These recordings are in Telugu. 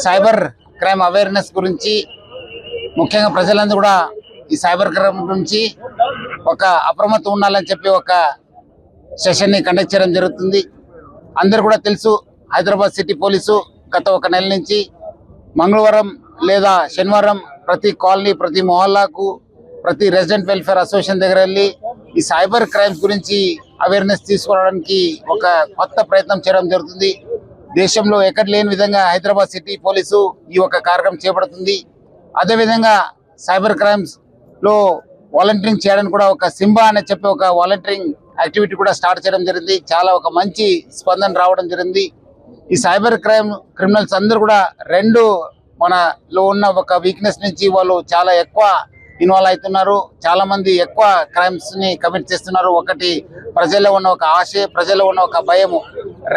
సైబర్ క్రైమ్ అవేర్నెస్ గురించి ముఖ్యంగా ప్రజలందరూ కూడా ఈ సైబర్ క్రైమ్ గురించి ఒక అప్రమత్తం ఉండాలని చెప్పి ఒక సెషన్ని కండక్ట్ చేయడం జరుగుతుంది. అందరూ కూడా తెలుసు, హైదరాబాద్ సిటీ పోలీసు గత ఒక నెల నుంచి మంగళవారం లేదా శనివారం ప్రతి కాలనీ, ప్రతి మొహల్లాకు, ప్రతి రెసిడెంట్ వెల్ఫేర్ అసోసియేషన్ దగ్గర వెళ్ళి ఈ సైబర్ క్రైమ్స్ గురించి అవేర్నెస్ తీసుకోవడానికి ఒక కొత్త ప్రయత్నం చేయడం జరుగుతుంది. దేశంలో ఎక్కడ లేని విధంగా హైదరాబాద్ సిటీ పోలీసు ఈ ఒక కార్యక్రమం చేపడుతుంది. అదేవిధంగా సైబర్ క్రైమ్స్ లో వాలంటీరింగ్ చేయడానికి కూడా ఒక సింబా అని చెప్పి ఒక వాలంటీరింగ్ యాక్టివిటీ కూడా స్టార్ట్ చేయడం జరిగింది. చాలా ఒక మంచి స్పందన రావడం జరిగింది. ఈ సైబర్ క్రైమ్ క్రిమినల్స్ అందరూ కూడా రెండు మనలో ఉన్న ఒక వీక్నెస్ నుంచి వాళ్ళు చాలా ఎక్కువ ఇన్వాల్వ్ అవుతున్నారు. చాలా మంది ఎక్కువ క్రైమ్స్ ని కమిట్ చేస్తున్నారు. ఒకటి ప్రజల్లో ఉన్న ఒక ఆశ, ప్రజల్లో ఉన్న ఒక భయము,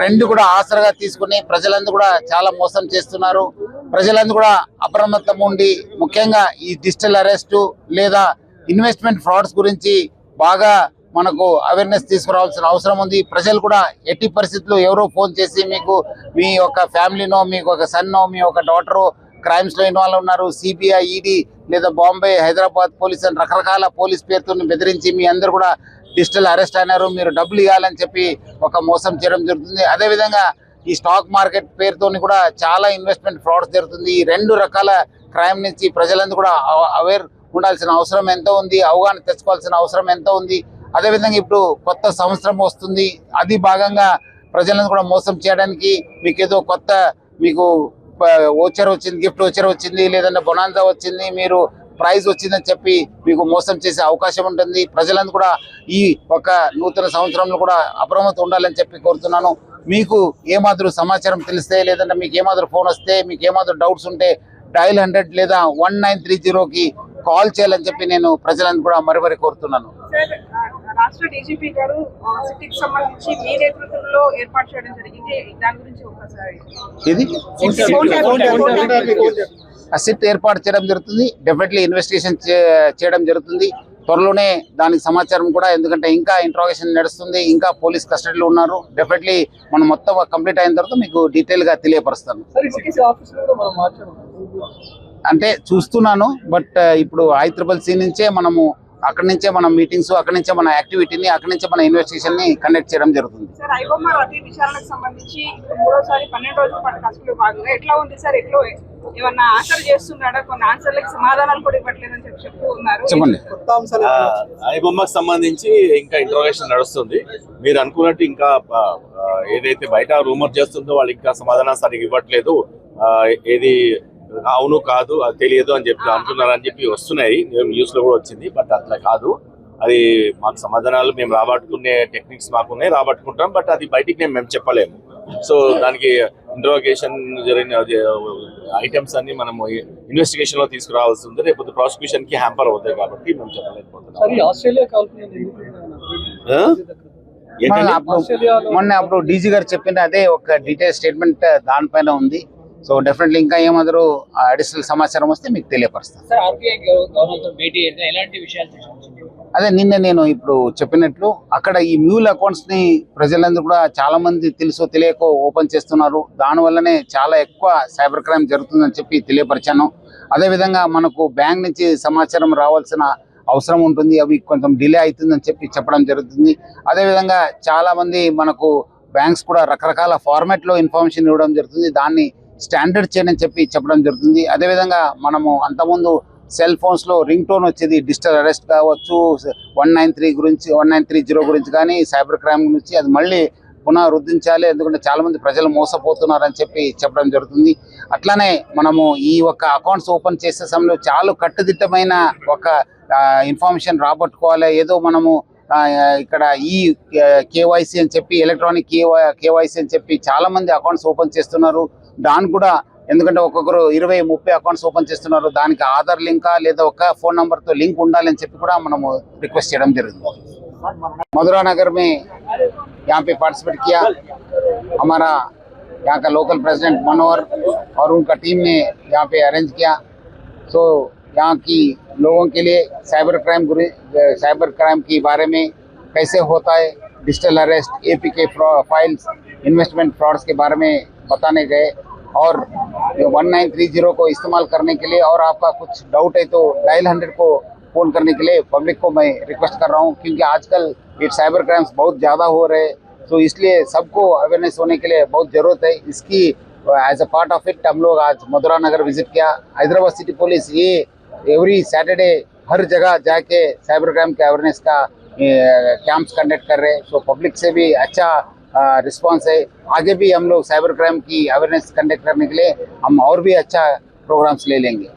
రెండు కూడా ఆసరగా తీసుకుని ప్రజలందరూ కూడా చాలా మోసం చేస్తున్నారు. ప్రజలందరూ కూడా అప్రమత్తం ఉండి ముఖ్యంగా ఈ డిజిటల్ అరెస్టు లేదా ఇన్వెస్ట్మెంట్ ఫ్రాడ్స్ గురించి బాగా మనకు అవేర్నెస్ తీసుకురావాల్సిన అవసరం ఉంది. ప్రజలు కూడా ఎట్టి పరిస్థితుల్లో ఎవరో ఫోన్ చేసి మీకు మీ యొక్క ఫ్యామిలీనో, మీకు ఒక సన్నో, మీ ఒక డాటరో క్రైమ్స్ లో ఇన్వాల్వ్ ఉన్నారు, సిబిఐ, ఈడీ లేదా బాంబే, హైదరాబాద్ పోలీస్ అని రకరకాల పోలీస్ పేరుతో బెదిరించి మీ అందరు కూడా డిజిటల్ అరెస్ట్ అయినారు, మీరు డబ్బులు ఇవ్వాలని చెప్పి ఒక మోసం చేయడం జరుగుతుంది. అదేవిధంగా ఈ స్టాక్ మార్కెట్ పేరుతోని కూడా చాలా ఇన్వెస్ట్మెంట్ ఫ్రాడ్స్ జరుగుతుంది. ఈ రెండు రకాల క్రైమ్ నుంచి ప్రజలందరూ కూడా అవేర్ ఉండాల్సిన అవసరం ఎంతో ఉంది, అవగాహన తెచ్చుకోవాల్సిన అవసరం ఎంతో ఉంది. అదేవిధంగా ఇప్పుడు కొత్త సంవత్సరం వస్తుంది, అది భాగంగా ప్రజలను కూడా మోసం చేయడానికి మీకు ఏదో కొత్త మీకు ఓచర్ వచ్చింది, గిఫ్ట్ ఓచర్ వచ్చింది, లేదంటే బొనాన్సా వచ్చింది, మీరు ప్రైజ్ వచ్చిందని చెప్పి మీకు మోసం చేసే అవకాశం ఉంటుంది. ప్రజలందరూ కూడా ఈ ఒక నూతన సంవత్సరంలో కూడా అప్రమత్తం ఉండాలని చెప్పి కోరుతున్నాను. మీకు ఏమాత్రం సమాచారం తెలిస్తే, లేదంటే మీకు ఏమాత్రం ఫోన్ వస్తే, మీకు ఏమాత్రం డౌట్స్ ఉంటే డయల్ 100 లేదా 1930కి కాల్ చేయాలని చెప్పి నేను ప్రజలను కూడా మరీ కోరుతున్నాను. రాష్ట్ర డీజీపీ గారు సిటీకి సంబంధించి మీ నేతృత్వంలో ఏర్పాటు చేయడం జరిగింది. దాని గురించి ఒకసారి సిట్ ఏర్పాటు చేయడం జరుగుతుంది. డెఫినెట్లీ ఇన్వెస్టిగేషన్ చేయడం జరుగుతుంది. త్వరలోనే దానికి సమాచారం కూడా, ఎందుకంటే ఇంకా ఇంట్రాగేషన్ నడుస్తుంది, ఇంకా పోలీస్ కస్టడీలో ఉన్నారు. డెఫినెట్లీ మనం మొత్తం కంప్లీట్ అయిన తర్వాత మీకు డీటెయిల్ గా తెలియపరుస్తాను. అంటే చూస్తున్నాను, బట్ ఇప్పుడు ICCC నుంచే మనము అక్కడి నుంచే మన మీటింగ్స్, అక్కడి నుంచే మన యాక్టివిటీని, అక్కడి నుంచే మన ఇన్వెస్టిగేషన్ ని కండక్ట్ చేయడం జరుగుతుంది. సార్, ఐబొమ్మ రద్దీ విచారణకు సంబంధించి మూడోసారి 12 రోజుల పాటు కస్టడీలో భాగంగా ఎట్లా ఉంది సార్? ఎట్లా ఏమన్నా ఆన్సర్ చేస్తున్నాడా? కొన్ని ఆన్సర్లకు సమాధానాలు కూడా ఇవ్వట్లేదని చెప్తూ ఉన్నారు. చెప్పండి. ఐబొమ్మకు సంబంధించి ఇంకా ఇంట్రోగేషన్ నడుస్తుంది. మీరు అనుకున్నట్టు ఇంకా ఏదైతే బయట రూమర్ చేస్తుందో వాళ్ళు ఇంకా సమాధానం సరిగ్గా ఇవ్వట్లేదు, ఏది అవును కాదు అది తెలియదు అని చెప్పి అంటున్నారని చెప్పి వస్తున్నాయి, న్యూస్ లో కూడా వచ్చింది. బట్ అట్లా కాదు, అది మాకు సమాధానాలు మేము రాబట్టుకునే టెక్నిక్స్ మాకున్నాయి, రాబట్టుకుంటాం. బట్ అది బయటికి మేము చెప్పలేము. సో దానికి ఇంట్రోగేషన్ జరిగిన ఐటమ్స్ అన్ని మనము ఇన్వెస్టిగేషన్ లో తీసుకురావాల్సి ఉంది. రేపు ప్రాసిక్యూషన్ కి హ్యాంపర్ అవుతాయి కాబట్టి మేము చెప్పలేకపోతున్నాం. మొన్న అప్పుడు డీజీ గారు చెప్పిన అదే ఒక డీటెయిల్ స్టేట్మెంట్ దానిపైన ఉంది. సో డెఫినెట్లీ ఇంకా ఏమాత్రం అడిషనల్ సమాచారం వస్తే మీకు తెలియపరుస్తాను. అదే నిన్న నేను ఇప్పుడు చెప్పినట్లు అక్కడ ఈ మ్యూల్ అకౌంట్స్ ని ప్రజలందరూ కూడా చాలా మంది తెలుసో తెలియకో ఓపెన్ చేస్తున్నారు. దానివల్లనే చాలా ఎక్కువ సైబర్ క్రైమ్ జరుగుతుందని చెప్పి తెలియపరిచాను. అదేవిధంగా మనకు బ్యాంక్ నుంచి సమాచారం రావాల్సిన అవసరం ఉంటుంది, అవి కొంచెం డిలే అవుతుందని చెప్పి చెప్పడం జరుగుతుంది. అదేవిధంగా చాలా మంది మనకు బ్యాంక్స్ కూడా రకరకాల ఫార్మాట్ లో ఇన్ఫర్మేషన్ ఇవ్వడం జరుగుతుంది, దాన్ని స్టాండర్డ్ చేయని చెప్పి చెప్పడం జరుగుతుంది. అదేవిధంగా మనము అంతకుముందు సెల్ ఫోన్స్ లో రింగ్ టోన్ వచ్చేది, డిజిటల్ అరెస్ట్ కావచ్చు, 1930 గురించి కానీ సైబర్ క్రైమ్ గురించి అది మళ్ళీ పునరుద్ధరించాలి, ఎందుకంటే చాలా మంది ప్రజలు మోసపోతున్నారని చెప్పి చెప్పడం జరుగుతుంది. అట్లానే మనము ఈ ఒక అకౌంట్స్ ఓపెన్ చేసే సమయంలో చాలా కట్టుదిట్టమైన ఒక ఇన్ఫర్మేషన్ రాబట్టుకోవాలి. ఏదో మనము ఇక్కడ ఈ కేవైసీ అని చెప్పి, ఎలక్ట్రానిక్ కేవైసీ అని చెప్పి చాలా మంది అకౌంట్స్ ఓపెన్ చేస్తున్నారు. దాని కూడా ఎందుకంటే ఒక్కొక్కరు 20-30 అకౌంట్స్ ఓపెన్ చేస్తున్నారు, దానికి ఆధార్ లింకా లేదా ఒక ఫోన్ నంబర్ తో లింక్ ఉండాలని చెప్పి కూడా మనము రిక్వెస్ట్ చేయడం జరిగింది. मधुरा नगर में यहाँ पे पार्टिसिपेट किया हमारा यहाँ का लोकल प्रेसिडेंट मनोहर और उनका टीम ने यहाँ पे अरेंज किया। सो यहाँ की लोगों के लिए साइबर क्राइम के बारे में कैसे होता है, digital arrest, APK files, investment frauds के बारे में बताने गए और 1930 को इस्तेमाल करने के लिए, और आपका कुछ डाउट है तो डायल 100 को फोन करने के लिए पब्लिक को मैं रिक्वेस्ट कर रहा हूँ, क्योंकि आजकल ये साइबर क्राइम्स बहुत ज़्यादा हो रहे हैं। तो इसलिए सबको अवेयरनेस होने के लिए बहुत ज़रूरत है। इसकी as a part of it हम लोग आज मथुरा नगर विजिट किया। हैदराबाद सिटी पुलिस ये एवरी सैटरडे हर जगह जाके साइबर क्राइम के अवेयरनेस का कैंप्स कंडक्ट कर रहे हैं। तो पब्लिक से भी अच्छा रिस्पांस है। आगे भी हम लोग साइबर क्राइम की अवेयरनेस कंडक्ट करने के लिए हम और भी अच्छा प्रोग्राम्स ले लेंगे।